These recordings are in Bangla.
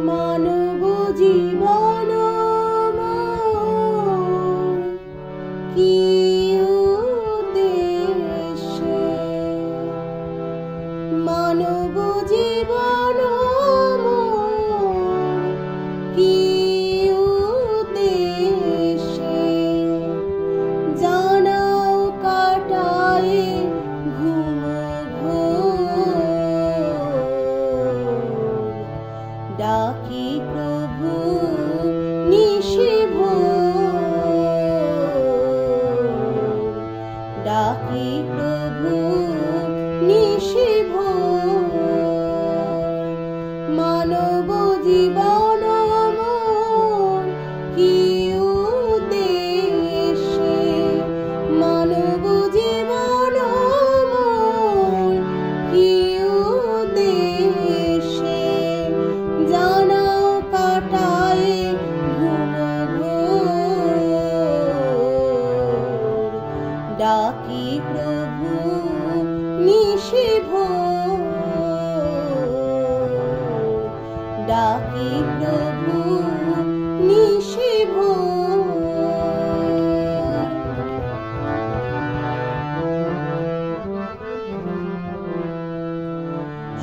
মানব জীবন কি উদ্দেশ্যে, মানব জীবন কি উদ্দেশ্যে, জানাও কাটায় ঘুম ঘোর, ডাকি প্রভু নিশি ভোর, ডাকি প্রভু নিশি ভোর। মানব জীবন কি উদ্দেশ্যে, মানব জীবন কি উদ্দেশ্যে, জানাও কাটায় ঘুম ঘোর, ডাকি প্রভু নিশি ভোর, ডাকি প্রভু নিশি ভোর।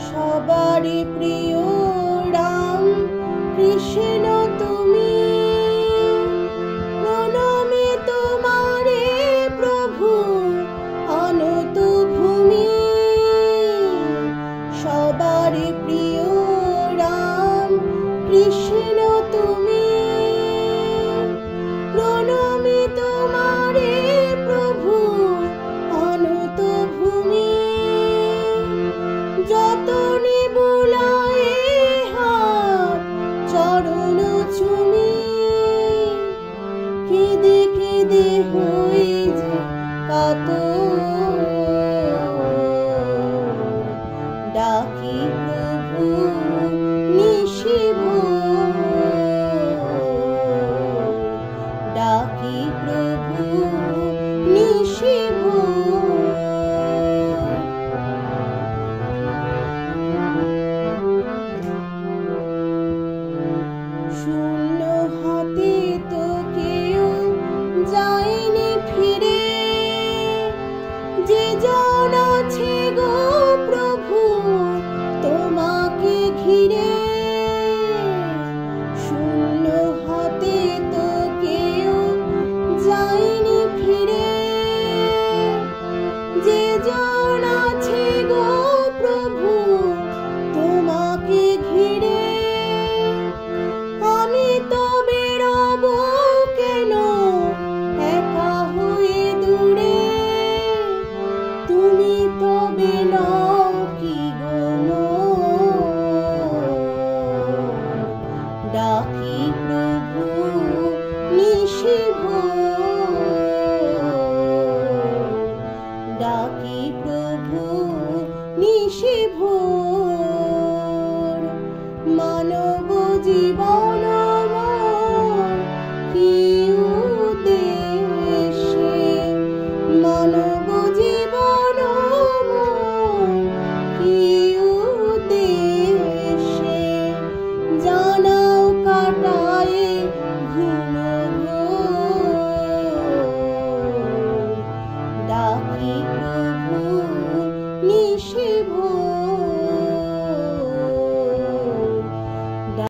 সবারই প্রিয় রাম কৃষ্ণ তুমি, প্রণমে তোমারে প্রভু অনত ভূমি। সবারই প্রিয় রাম কৃষ্ণ তুমি, প্রণমে তোমারে প্রভু অনত ভূমি। যতনে বোলায়ে হাত চরণ চুমি, কেঁদে কেঁদে হই যে কাতর, ডাকি প্রভু নিশি ভোর, ডাকি প্রভু নিশি ভোর। শূন্য হাতে তো কেউ যায়নি ফিরে, যে জন আছে গো প্রভু তোমাকে ঘিরে। শূন্য হাতে তো কেউ যায়নি ফিরে, যে জন আছে গো প্রভু তোমাকে ঘিরে। আমি তো বেরোব কেন একা হয়ে দূরে, তুমি তবে নাও কি গো মোর, ডাকি প্রভু নিশি ভোর, ডাকি প্রভু নিশি ভোর। মানব জীবন